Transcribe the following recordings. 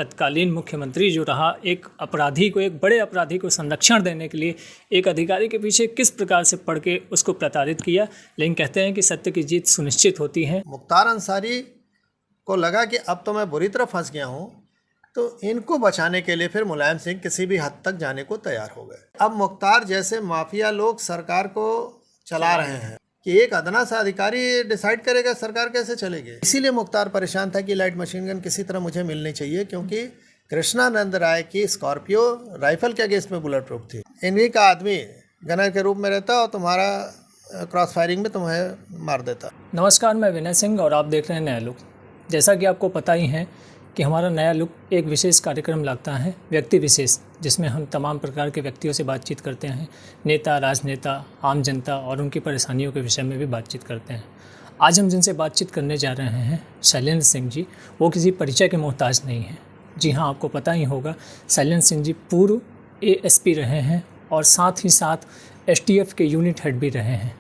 तत्कालीन मुख्यमंत्री जो रहा, एक अपराधी को, एक बड़े अपराधी को संरक्षण देने के लिए एक अधिकारी के पीछे किस प्रकार से पड़ के उसको प्रताड़ित किया। लेकिन कहते हैं कि सत्य की जीत सुनिश्चित होती है। मुख्तार अंसारी को लगा कि अब तो मैं बुरी तरह फंस गया हूँ, तो इनको बचाने के लिए फिर मुलायम सिंह किसी भी हद तक जाने को तैयार हो गए। अब मुख्तार जैसे माफिया लोग सरकार को चला रहे हैं कि एक अदना सा अधिकारी डिसाइड करेगा सरकार कैसे चलेगी। इसीलिए मुख्तार परेशान था कि लाइट मशीन गन किसी तरह मुझे मिलनी चाहिए, क्योंकि कृष्णानंद राय की स्कॉर्पियो राइफल के अगेंस्ट में बुलेट प्रूफ थी। इन्हीं का आदमी गनर के रूप में रहता और तुम्हारा क्रॉस फायरिंग में तुम्हें मार देता। नमस्कार, मैं विनय सिंह और आप देख रहे हैं नया लुक। जैसा कि आपको पता ही है कि हमारा नया लुक एक विशेष कार्यक्रम लगता है, व्यक्ति विशेष, जिसमें हम तमाम प्रकार के व्यक्तियों से बातचीत करते हैं। नेता, राजनेता, आम जनता और उनकी परेशानियों के विषय में भी बातचीत करते हैं। आज हम जिनसे बातचीत करने जा रहे हैं, शैलेंद्र सिंह जी, वो किसी परिचय के मोहताज नहीं हैं। जी हाँ, आपको पता ही होगा, शैलेंद्र सिंह जी पूर्व ASP रहे हैं और साथ ही साथ STF के यूनिट हेड भी रहे हैं।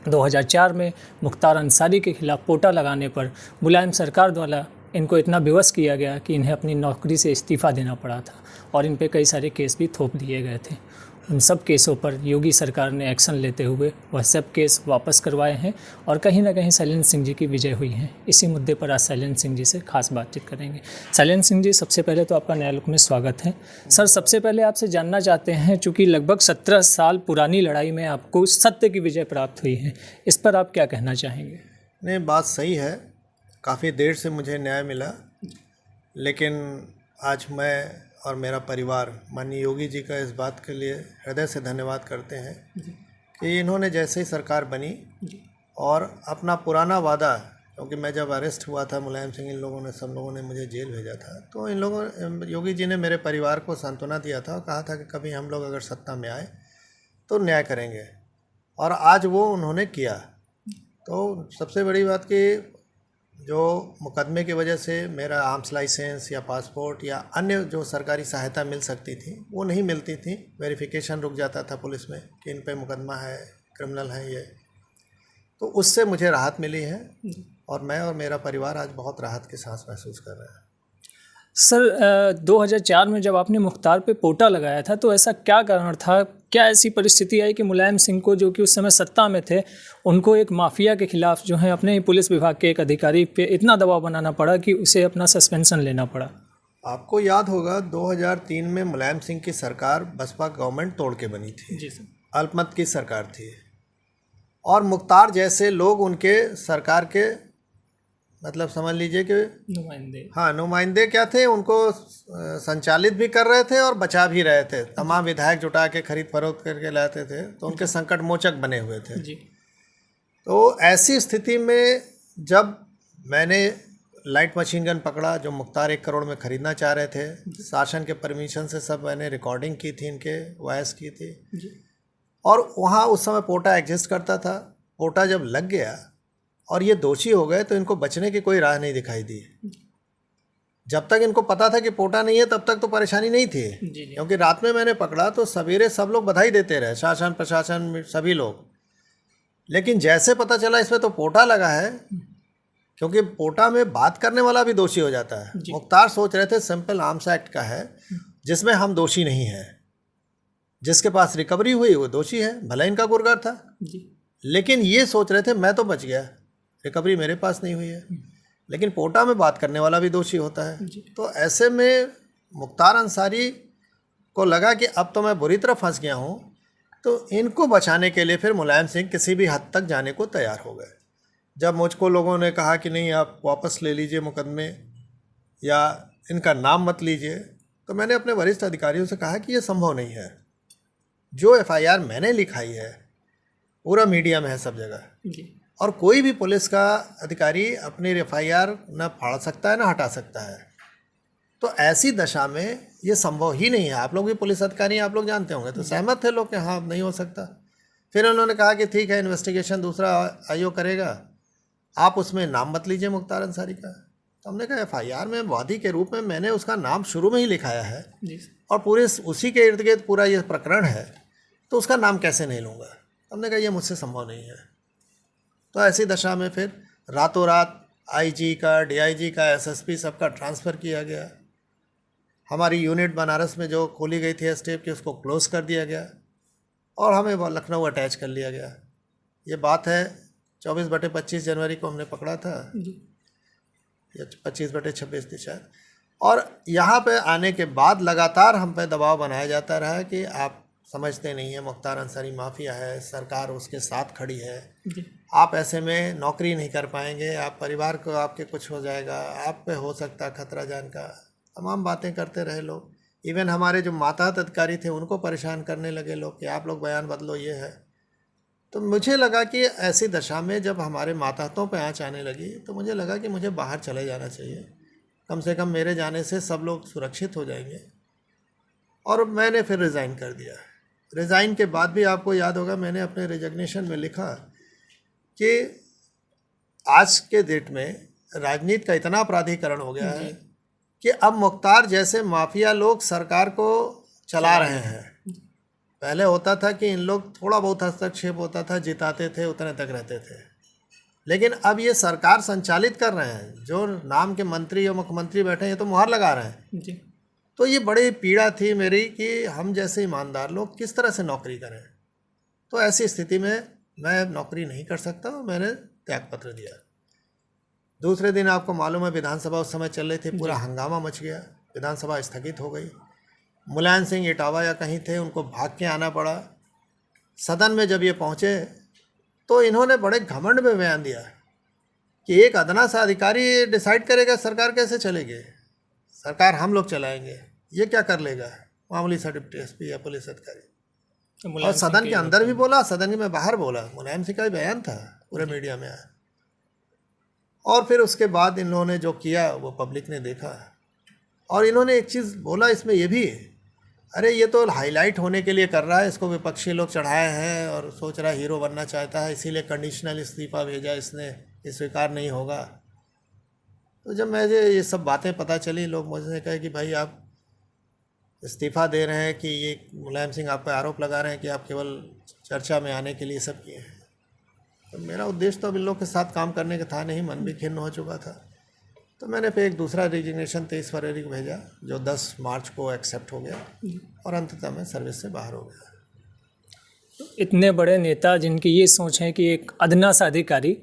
2004 में मुख्तार अंसारी के खिलाफ पोटा लगाने पर मुलायम सरकार द्वारा इनको इतना विवश किया गया कि इन्हें अपनी नौकरी से इस्तीफ़ा देना पड़ा था और इन पे कई सारे केस भी थोप दिए गए थे। उन सब केसों पर योगी सरकार ने एक्शन लेते हुए वह सब केस वापस करवाए हैं और कहीं ना कहीं शैलेंद्र सिंह जी की विजय हुई है। इसी मुद्दे पर आज शैलेंद्र सिंह जी से खास बातचीत करेंगे। शैलेंद्र सिंह जी, सबसे पहले तो आपका नया लुक में स्वागत है। सर, सबसे पहले आपसे जानना चाहते हैं, चूँकि लगभग 17 साल पुरानी लड़ाई में आपको सत्य की विजय प्राप्त हुई है, इस पर आप क्या कहना चाहेंगे? नहीं, बात सही है, काफ़ी देर से मुझे न्याय मिला, लेकिन आज मैं और मेरा परिवार माननीय योगी जी का इस बात के लिए हृदय से धन्यवाद करते हैं कि इन्होंने जैसे ही सरकार बनी और अपना पुराना वादा, क्योंकि मैं जब अरेस्ट हुआ था मुलायम सिंह, इन लोगों ने, सब लोगों ने मुझे जेल भेजा था, तो इन लोगों, योगी जी ने मेरे परिवार को सांत्वना दिया था और कहा था कि कभी हम लोग अगर सत्ता में आए तो न्याय करेंगे, और आज वो उन्होंने किया। तो सबसे बड़ी बात कि जो मुकदमे की वजह से मेरा आर्म्स लाइसेंस या पासपोर्ट या अन्य जो सरकारी सहायता मिल सकती थी वो नहीं मिलती थी। वेरिफिकेशन रुक जाता था पुलिस में कि इन पे मुकदमा है, क्रिमिनल है ये, तो उससे मुझे राहत मिली है और मैं और मेरा परिवार आज बहुत राहत की सांस महसूस कर रहे हैं। सर, 2004 में जब आपने मुख्तार पे पोटा लगाया था, तो ऐसा क्या कारण था, क्या ऐसी परिस्थिति आई कि मुलायम सिंह को, जो कि उस समय सत्ता में थे, उनको एक माफिया के खिलाफ जो है अपने ही पुलिस विभाग के एक अधिकारी पे इतना दबाव बनाना पड़ा कि उसे अपना सस्पेंशन लेना पड़ा? आपको याद होगा 2003 में मुलायम सिंह की सरकार बसपा गवर्नमेंट तोड़ के बनी थी। जी सर। अल्पमत की सरकार थी और मुख्तार जैसे लोग उनके सरकार के, मतलब समझ लीजिए कि नुमाइंदे, हाँ, नुमाइंदे क्या थे, उनको संचालित भी कर रहे थे और बचा भी रहे थे। तमाम विधायक जुटा के खरीद फरोख्त करके लाते थे, तो उनके संकट मोचक बने हुए थे जी। तो ऐसी स्थिति में जब मैंने लाइट मशीन गन पकड़ा, जो मुख्तार 1 करोड़ में ख़रीदना चाह रहे थे, शासन के परमिशन से सब मैंने रिकॉर्डिंग की थी, इनके वॉइस की थी जी। और वहाँ उस समय पोटा एग्जिस्ट करता था। पोटा जब लग गया और ये दोषी हो गए तो इनको बचने की कोई राह नहीं दिखाई दी। जब तक इनको पता था कि पोटा नहीं है तब तक तो परेशानी नहीं थी, क्योंकि रात में मैंने पकड़ा तो सवेरे सब लोग बधाई देते रहे, शासन प्रशासन सभी लोग। लेकिन जैसे पता चला इसमें तो पोटा लगा है, क्योंकि पोटा में बात करने वाला भी दोषी हो जाता है। मुख्तार सोच रहे थे सिंपल आर्म्स एक्ट का है जिसमें हम दोषी नहीं हैं, जिसके पास रिकवरी हुई वो दोषी है, भले इनका गुरगार था जी। लेकिन ये सोच रहे थे मैं तो बच गया, रिकवरी मेरे पास नहीं हुई है, लेकिन पोटा में बात करने वाला भी दोषी होता है। तो ऐसे में मुख्तार अंसारी को लगा कि अब तो मैं बुरी तरह फंस गया हूँ, तो इनको बचाने के लिए फिर मुलायम सिंह किसी भी हद तक जाने को तैयार हो गए। जब मुझको लोगों ने कहा कि नहीं, आप वापस ले लीजिए मुकदमे या इनका नाम मत लीजिए, तो मैंने अपने वरिष्ठ अधिकारियों से कहा कि ये संभव नहीं है। जो FIR मैंने लिखाई है पूरा मीडिया में है, सब जगह, और कोई भी पुलिस का अधिकारी अपनी FIR न फाड़ सकता है न हटा सकता है। तो ऐसी दशा में ये संभव ही नहीं है। आप लोग भी पुलिस अधिकारी, आप लोग जानते होंगे, तो सहमत थे लोग कि हाँ नहीं हो सकता। फिर उन्होंने कहा कि ठीक है, इन्वेस्टिगेशन दूसरा आयोग करेगा, आप उसमें नाम मत लीजिए मुख्तार अंसारी का। तो हमने कहा FIR में वादी के रूप में मैंने उसका नाम शुरू में ही लिखाया है और पूरे उसी के इर्द गिर्द पूरा ये प्रकरण है, तो उसका नाम कैसे नहीं लूँगा। हमने कहा ये मुझसे संभव नहीं है। तो ऐसी दशा में फिर रातों रात IG का, DIG का, SSP सबका ट्रांसफ़र किया गया हमारी यूनिट बनारस में जो खोली गई थी एसटीएफ की, उसको क्लोज़ कर दिया गया और हमें वो लखनऊ अटैच कर लिया गया। ये बात है 24/25 जनवरी को हमने पकड़ा था, या 25/26 थी शायद। और यहाँ पे आने के बाद लगातार हम पे दबाव बनाया जाता रहा कि आप समझते नहीं है, मुख्तार अंसारी माफिया है, सरकार उसके साथ खड़ी है, आप ऐसे में नौकरी नहीं कर पाएंगे, आप परिवार को आपके कुछ हो जाएगा, आप पे हो सकता खतरा जान का, तमाम बातें करते रहे लोग। इवन हमारे जो मातहत अधिकारी थे उनको परेशान करने लगे लोग कि आप लोग बयान बदलो, ये है। तो मुझे लगा कि ऐसी दशा में जब हमारे मातहतों पे आँच आने लगी तो मुझे लगा कि मुझे बाहर चले जाना चाहिए, कम से कम मेरे जाने से सब लोग सुरक्षित हो जाएंगे। और मैंने फिर रिज़ाइन कर दिया। रिज़ाइन के बाद भी आपको याद होगा मैंने अपने रिजग्नेशन में लिखा कि आज के डेट में राजनीति का इतना अपराधीकरण हो गया है कि अब मुख्तार जैसे माफिया लोग सरकार को चला रहे हैं। पहले होता था कि इन लोग थोड़ा बहुत हस्तक्षेप होता था, जिताते थे, उतने तक रहते थे, लेकिन अब ये सरकार संचालित कर रहे हैं। जो नाम के मंत्री और मुख्यमंत्री बैठे हैं तो मुहर लगा रहे हैं जी। तो ये बड़ी पीड़ा थी मेरी कि हम जैसे ईमानदार लोग किस तरह से नौकरी करें। तो ऐसी स्थिति में मैं नौकरी नहीं कर सकता, मैंने त्यागपत्र दिया। दूसरे दिन आपको मालूम है विधानसभा उस समय चल रही थी, पूरा हंगामा मच गया, विधानसभा स्थगित हो गई। मुलायम सिंह इटावा या कहीं थे, उनको भाग के आना पड़ा। सदन में जब ये पहुँचे तो इन्होंने बड़े घमंड में बयान दिया कि एक अदना सा अधिकारी डिसाइड करेगा सरकार कैसे चलेगी, सरकार हम लोग चलाएंगे, ये क्या कर लेगा मामूली सा डिप्टी एसपी या पुलिस अधिकारी। और सदन के अंदर भी बोला, सदन में बाहर बोला, मुलायम सिंह का ही बयान था, पूरे मीडिया में आया। और फिर उसके बाद इन लोगों ने जो किया वो पब्लिक ने देखा। और इन्होंने एक चीज़ बोला इसमें ये भी, अरे ये तो हाईलाइट होने के लिए कर रहा है, इसको विपक्षी लोग चढ़ाए हैं और सोच रहा है हीरो बनना चाहता है, इसीलिए कंडीशनल इस्तीफा भेजा इसने, ये स्वीकार नहीं होगा। तो जब मुझे ये सब बातें पता चली, लोग मुझसे कहे कि भाई आप इस्तीफ़ा दे रहे हैं कि ये मुलायम सिंह आप पर आरोप लगा रहे हैं कि आप केवल चर्चा में आने के लिए सब किए हैं। तो मेरा उद्देश्य तो अब इन लोग के साथ काम करने का था नहीं, मन भी खिन्न हो चुका था। तो मैंने फिर एक दूसरा रिजिग्नेशन 23 फरवरी को भेजा, जो 10 मार्च को एक्सेप्ट हो गया और अंततः मैं सर्विस से बाहर हो गया। इतने बड़े नेता जिनकी ये सोच है कि एक अदना सा अधिकारी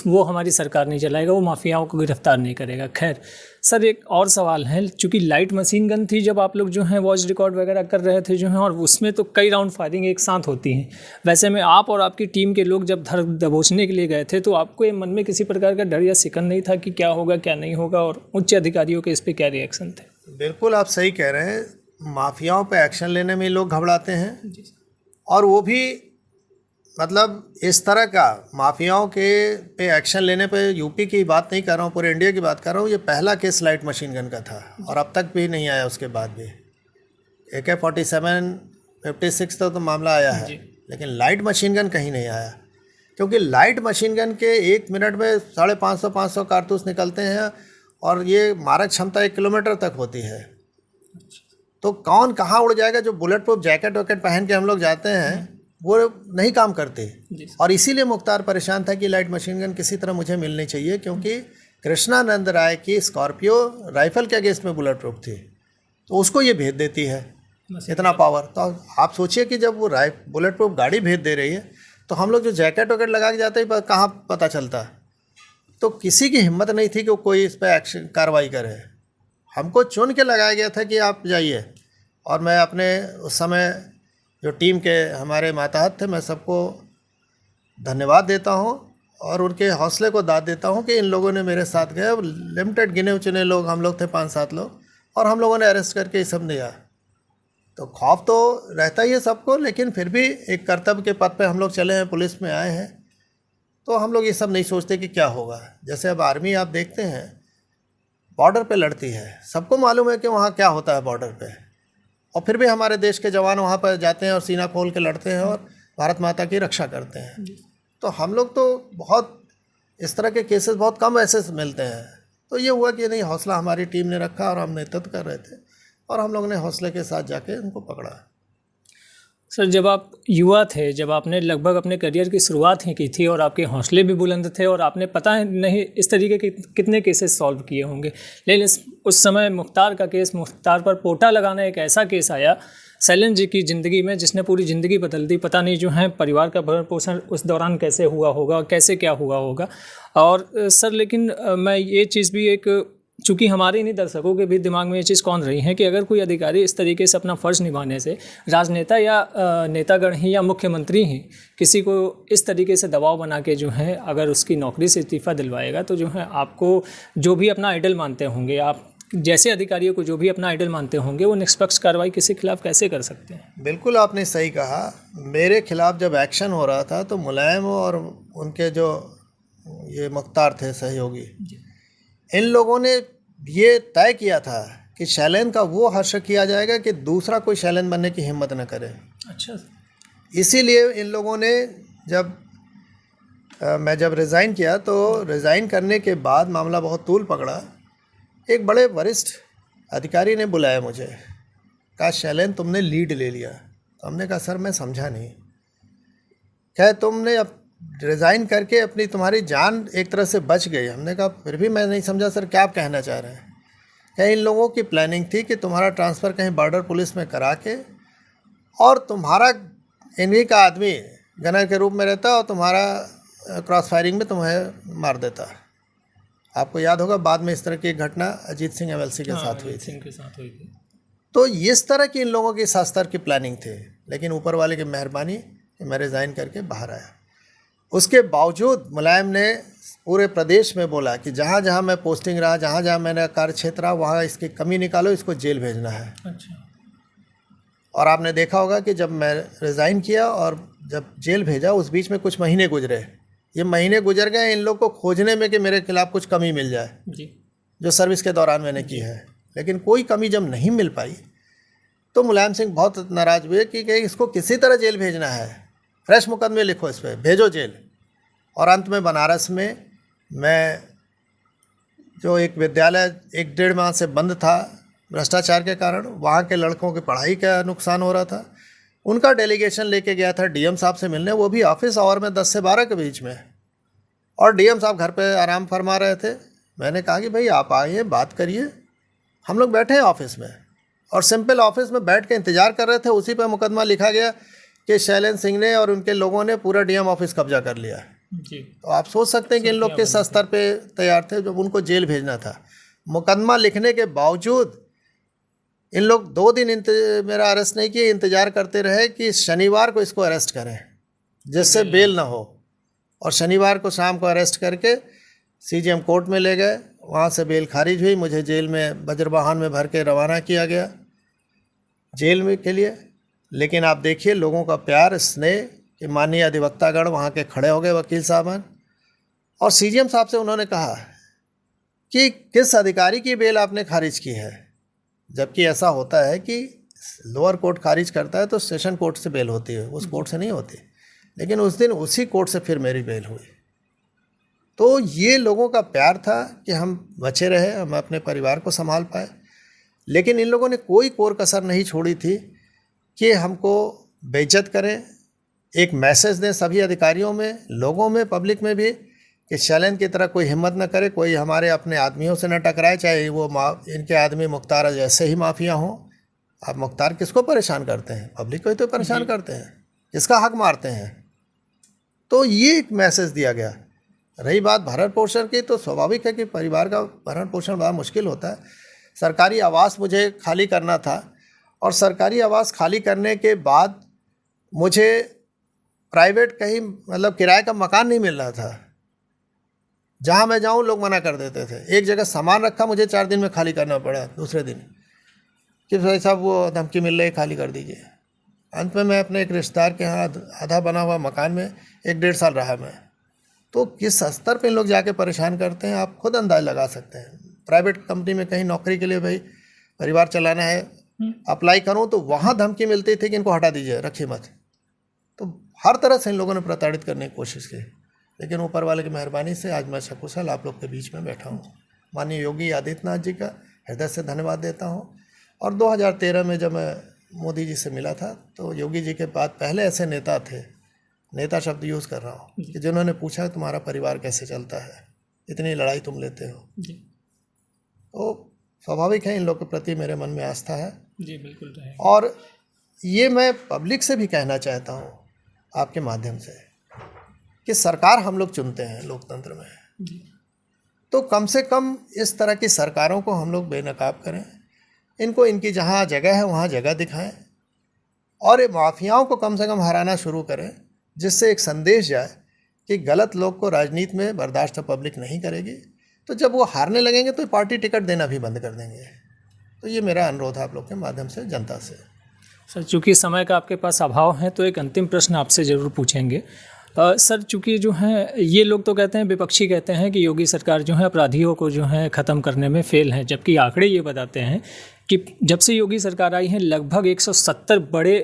वो हमारी सरकार नहीं चलाएगा, वो माफियाओं को गिरफ्तार नहीं करेगा। खैर सर, एक और सवाल है, चूँकि लाइट मशीन गन थी जब आप लोग जो हैं वॉइस रिकॉर्ड वगैरह कर रहे थे जो हैं, और उसमें तो कई राउंड फायरिंग एक साथ होती हैं। वैसे में आप और आपकी टीम के लोग जब धर दबोचने के लिए गए थे तो आपको ये मन में किसी प्रकार का डर या सिकन नहीं था कि क्या होगा क्या नहीं होगा, और उच्च अधिकारियों के इस पर क्या रिएक्शन थे? बिल्कुल आप सही कह रहे हैं, माफियाओं पर एक्शन लेने में लोग घबराते हैं, और वो भी मतलब इस तरह का माफियाओं के पे एक्शन लेने पे यूपी की बात नहीं कर रहा हूँ, पूरे इंडिया की बात कर रहा हूँ। ये पहला केस लाइट मशीन गन का था और अब तक भी नहीं आया। उसके बाद भी AK-47, 56 तो मामला आया है, लेकिन लाइट मशीन गन कहीं नहीं आया, क्योंकि लाइट मशीन गन के 1 मिनट में 550 कारतूस निकलते हैं और ये मारक क्षमता 1 किलोमीटर तक होती है। तो कौन कहाँ उड़ जाएगा। जो बुलेट प्रूफ जैकेट वैकेट पहन के हम लोग जाते हैं वो नहीं काम करते, और इसीलिए मुख्तार परेशान था कि लाइट मशीन गन किसी तरह मुझे मिलनी चाहिए, क्योंकि कृष्णानंद राय की स्कॉर्पियो राइफल के अगेंस्ट में बुलेट प्रूफ थी, तो उसको ये भेज देती है इतना पावर। तो आप सोचिए कि जब वो बुलेट प्रूफ गाड़ी भेज दे रही है तो हम लोग जो जैकेट वैकेट लगा के जाते हैं कहाँ पता चलता। तो किसी की हिम्मत नहीं थी कि कोई इस पर एक्शन कार्रवाई करे। हमको चुन के लगाया गया था कि आप जाइए, और मैं अपने उस समय जो टीम के हमारे मातहत थे, मैं सबको धन्यवाद देता हूं और उनके हौसले को दाद देता हूं कि इन लोगों ने मेरे साथ गए। लिमिटेड गिने चुने लोग हम लोग थे, 5-7 लोग, और हम लोगों ने अरेस्ट करके ये सब दिया। तो खौफ तो रहता ही है सबको, लेकिन फिर भी एक कर्तव्य के पद पे हम लोग चले हैं, पुलिस में आए हैं, तो हम लोग ये सब नहीं सोचते कि क्या होगा। जैसे अब आर्मी आप देखते हैं बॉर्डर पे लड़ती है, सबको मालूम है कि वहाँ क्या होता है बॉर्डर पे, और फिर भी हमारे देश के जवान वहाँ पर जाते हैं और सीना खोल के लड़ते हैं और भारत माता की रक्षा करते हैं। तो हम लोग तो बहुत इस तरह के केसेस बहुत कम ऐसे मिलते हैं। तो ये हुआ कि नहीं, हौसला हमारी टीम ने रखा और हम नेतृत्व कर रहे थे और हम लोगों ने हौसले के साथ जाके उनको पकड़ा। सर, जब आप युवा थे, जब आपने लगभग अपने करियर की शुरुआत ही की थी और आपके हौसले भी बुलंद थे और आपने पता है नहीं इस तरीके के कितने केसेस सॉल्व किए होंगे, लेकिन उस समय मुख्तार का केस, मुख्तार पर पोटा लगाना एक ऐसा केस आया शैलेंद्र जी की ज़िंदगी में जिसने पूरी ज़िंदगी बदल दी। पता नहीं जो है परिवार का भरण पोषण उस दौरान कैसे हुआ होगा, कैसे क्या हुआ होगा। और सर लेकिन मैं ये चीज़ भी एक, चूँकि हमारे नहीं दर्शकों के भी दिमाग में ये चीज़ कौन रही है कि अगर कोई अधिकारी इस तरीके से अपना फ़र्ज़ निभाने से, राजनेता या नेतागण ही या मुख्यमंत्री ही किसी को इस तरीके से दबाव बना के जो है अगर उसकी नौकरी से इस्तीफ़ा दिलवाएगा, तो जो है आपको जो भी अपना आइडल मानते होंगे, आप जैसे अधिकारियों को जो भी अपना आइडल मानते होंगे, वो निष्पक्ष कार्रवाई किसी के खिलाफ कैसे कर सकते हैं? बिल्कुल आपने सही कहा। मेरे खिलाफ जब एक्शन हो रहा था तो मुलायम और उनके जो ये मुख्तार थे सहयोगी, इन लोगों ने ये तय किया था कि शैलेंद्र का वो हश्र किया जाएगा कि दूसरा कोई शैलेंद्र बनने की हिम्मत न करे। अच्छा। इसीलिए इन लोगों ने मैं जब रिज़ाइन किया तो रिज़ाइन करने के बाद मामला बहुत तूल पकड़ा। एक बड़े वरिष्ठ अधिकारी ने बुलाया मुझे, कहा शैलेंद्र तुमने लीड ले लिया। तो हमने कहा सर मैं समझा नहीं। क्या तुमने अब रिज़ाइन करके अपनी तुम्हारी जान एक तरह से बच गई। हमने कहा फिर भी मैं नहीं समझा सर, क्या आप कहना चाह रहे हैं। क्या इन लोगों की प्लानिंग थी कि तुम्हारा ट्रांसफ़र कहीं बॉर्डर पुलिस में करा के और तुम्हारा इन्हीं का आदमी गनर के रूप में रहता और तुम्हारा क्रॉस फायरिंग में तुम्हें मार देता। आपको याद होगा बाद में इस तरह की घटना अजीत सिंह एमएलसी के साथ हुई थी। तो इस तरह की इन लोगों की शास्त्र की प्लानिंग थी, लेकिन ऊपर वाले की मेहरबानी कि मैं रिज़ाइन करके बाहर आया। उसके बावजूद मुलायम ने पूरे प्रदेश में बोला कि जहाँ जहाँ मैं पोस्टिंग रहा, जहाँ जहाँ मैंने कार्य क्षेत्र रहा, वहाँ इसकी कमी निकालो, इसको जेल भेजना है। अच्छा। और आपने देखा होगा कि जब मैं रिज़ाइन किया और जब जेल भेजा, उस बीच में कुछ महीने गुजरे। ये महीने गुजर गए इन लोग को खोजने में कि मेरे खिलाफ कुछ कमी मिल जाए जी, जो सर्विस के दौरान मैंने की है। लेकिन कोई कमी जब नहीं मिल पाई तो मुलायम सिंह बहुत नाराज़ हुए कि इसको किसी तरह जेल भेजना है, फ्रेश मुकदमे लिखो, इस पर भेजो जेल। और अंत में बनारस में मैं जो एक विद्यालय 1-1.5 माह से बंद था भ्रष्टाचार के कारण, वहाँ के लड़कों की पढ़ाई का नुकसान हो रहा था, उनका डेलीगेशन लेके गया था डीएम साहब से मिलने, वो भी ऑफिस आवर में 10 से 12 के बीच में। और डीएम साहब घर पे आराम फरमा रहे थे। मैंने कहा कि भाई आप आइए, बात करिए। हम लोग बैठे हैं ऑफिस में और सिंपल ऑफिस में बैठ के इंतज़ार कर रहे थे। उसी पर मुकदमा लिखा गया कि शैलेंद्र सिंह ने और उनके लोगों ने पूरा डीएम ऑफिस कब्जा कर लिया। जी। तो आप सोच सकते हैं कि इन लोग किस स्तर पे तैयार थे जब उनको जेल भेजना था। मुकदमा लिखने के बावजूद इन लोग 2 दिन मेरा अरेस्ट नहीं किए, इंतज़ार करते रहे कि शनिवार को इसको अरेस्ट करें जिससे बेल ना हो। और शनिवार को शाम को अरेस्ट करके सीजीएम कोर्ट में ले गए, वहाँ से बेल खारिज हुई। मुझे जेल में वज्रवाहन में भर के रवाना किया गया जेल में के लिए। लेकिन आप देखिए लोगों का प्यार, स्नेह कि माननीय अधिवक्तागण वहाँ के खड़े हो गए, वकील साहबान, और सीजीएम साहब से उन्होंने कहा कि किस अधिकारी की बेल आपने खारिज की है। जबकि ऐसा होता है कि लोअर कोर्ट खारिज करता है तो सेशन कोर्ट से बेल होती है, उस कोर्ट से नहीं होती। लेकिन उस दिन उसी कोर्ट से फिर मेरी बेल हुई। तो ये लोगों का प्यार था कि हम बचे रहे, हम अपने परिवार को संभाल पाए। लेकिन इन लोगों ने कोई कोर कसर नहीं छोड़ी थी कि हमको बेइज्जत करें। एक मैसेज दें सभी अधिकारियों में, लोगों में, पब्लिक में भी कि शैलेंद्र की तरह कोई हिम्मत न करे, कोई हमारे अपने आदमियों से न टकराए, चाहे वो इनके आदमी मुख्तार जैसे ही माफिया हों। आप मुख्तार किसको परेशान करते हैं? पब्लिक को ही तो परेशान करते हैं, किसका हक मारते हैं। तो ये एक मैसेज दिया गया। रही बात भरण पोषण की, तो स्वाभाविक है कि परिवार का भरण पोषण बड़ा मुश्किल होता है। सरकारी आवास मुझे खाली करना था और सरकारी आवास खाली करने के बाद मुझे प्राइवेट कहीं मतलब किराए का मकान नहीं मिल रहा था। जहाँ मैं जाऊँ लोग मना कर देते थे। एक जगह सामान रखा, मुझे 4 दिन में खाली करना पड़ा, दूसरे दिन कि भाई साहब वो धमकी मिल रही, खाली कर दीजिए। अंत में मैं अपने एक रिश्तेदार के यहाँ आधा बना हुआ मकान में 1-1.5 साल रहा मैं। तो किस स्तर पे इन लोग जाके परेशान करते हैं आप खुद अंदाज लगा सकते हैं। प्राइवेट कंपनी में कहीं नौकरी के लिए भाई परिवार चलाना है, अप्लाई करूँ तो वहाँ धमकी मिलती थी कि इनको हटा दीजिए, रखिए मत। तो हर तरह से इन लोगों ने प्रताड़ित करने की कोशिश की। लेकिन ऊपर वाले की मेहरबानी से आज मैं सकुशल आप लोग के बीच में बैठा हूँ। माननीय योगी आदित्यनाथ जी का हृदय से धन्यवाद देता हूँ। और 2013 में जब मैं मोदी जी से मिला था, तो योगी जी के बाद पहले ऐसे नेता थे, नेता शब्द यूज़ कर रहा हूँ, कि जिन्होंने पूछा तुम्हारा परिवार कैसे चलता है, इतनी लड़ाई तुम लेते हो। जी तो स्वाभाविक है इन लोग के प्रति मेरे मन में आस्था है। जी बिल्कुल रहे। और ये मैं पब्लिक से भी कहना चाहता हूँ आपके माध्यम से कि सरकार हम लोग चुनते हैं लोकतंत्र में, तो कम से कम इस तरह की सरकारों को हम लोग बेनकाब करें, इनको इनकी जहाँ जगह है वहाँ जगह दिखाएं और ये माफियाओं को कम से कम हराना शुरू करें, जिससे एक संदेश जाए कि गलत लोग को राजनीति में बर्दाश्त पब्लिक नहीं करेगी। तो जब वो हारने लगेंगे तो पार्टी टिकट देना भी बंद कर देंगे। तो ये मेरा अनुरोध है आप लोग के माध्यम से जनता से। सर, चूँकि समय का आपके पास अभाव है तो एक अंतिम प्रश्न आपसे ज़रूर पूछेंगे। सर, चूँकि जो है ये लोग तो कहते हैं, विपक्षी कहते हैं कि योगी सरकार जो है अपराधियों को जो है ख़त्म करने में फेल है, जबकि आंकड़े ये बताते हैं कि जब से योगी सरकार आई है लगभग 170 बड़े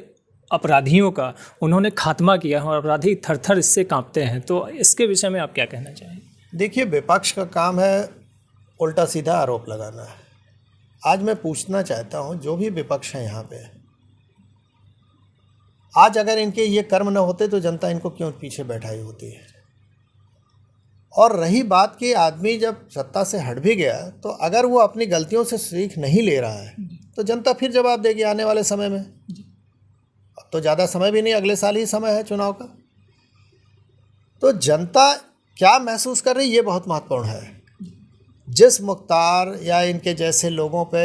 अपराधियों का उन्होंने खात्मा किया है और अपराधी थर थर इससे कांपते हैं। तो इसके विषय में आप क्या कहना चाहेंगे? देखिए, विपक्ष का काम है उल्टा सीधा आरोप लगाना है। आज मैं पूछना चाहता हूँ जो भी विपक्ष है यहाँ पे, आज अगर इनके ये कर्म न होते तो जनता इनको क्यों पीछे बैठाई होती है। और रही बात कि आदमी जब सत्ता से हट भी गया तो अगर वो अपनी गलतियों से सीख नहीं ले रहा है तो जनता फिर जवाब देगी आने वाले समय में। अब तो ज़्यादा समय भी नहीं, अगले साल ही समय है चुनाव का। तो जनता क्या महसूस कर रही है ये बहुत महत्वपूर्ण है। जिस मुख्तार या इनके जैसे लोगों पे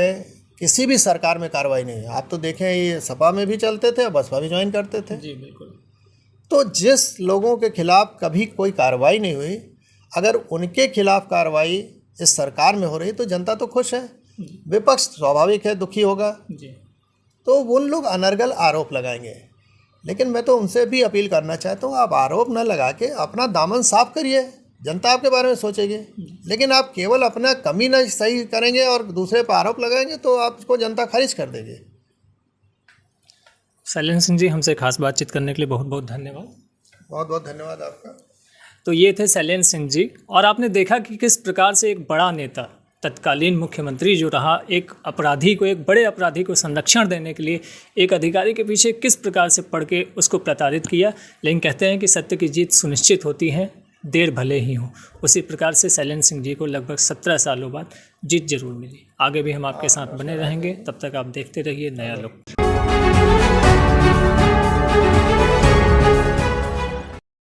किसी भी सरकार में कार्रवाई नहीं है। आप तो देखें, ये सपा में भी चलते थे, बसपा भी ज्वाइन करते थे। जी बिल्कुल। तो जिस लोगों के खिलाफ कभी कोई कार्रवाई नहीं हुई, अगर उनके खिलाफ कार्रवाई इस सरकार में हो रही तो जनता तो खुश है। विपक्ष स्वाभाविक है दुखी होगा, तो उन लोग अनर्गल आरोप लगाएंगे। लेकिन मैं तो उनसे भी अपील करना चाहता हूँ, आप आरोप न लगा के अपना दामन साफ करिए, जनता आपके बारे में सोचेगी। लेकिन आप केवल अपना कमी न सही करेंगे और दूसरे पर आरोप लगाएंगे तो आपको जनता खारिज कर देगी। शैलेंद्र सिंह जी, हमसे खास बातचीत करने के लिए बहुत बहुत धन्यवाद। बहुत बहुत धन्यवाद आपका। तो ये थे शैलेंद्र सिंह जी, और आपने देखा कि किस प्रकार से एक बड़ा नेता, तत्कालीन मुख्यमंत्री जो रहा, एक अपराधी को, एक बड़े अपराधी को संरक्षण देने के लिए एक अधिकारी के पीछे किस प्रकार से पड़ के उसको प्रताड़ित किया। लेकिन कहते हैं कि सत्य की जीत सुनिश्चित होती है, देर भले ही हो। उसी प्रकार से शैलेंद्र सिंह जी को लगभग 17 सालों बाद जीत जरूर मिली। आगे भी हम आपके साथ बने रहेंगे, तब तक आप देखते रहिए नया लुक।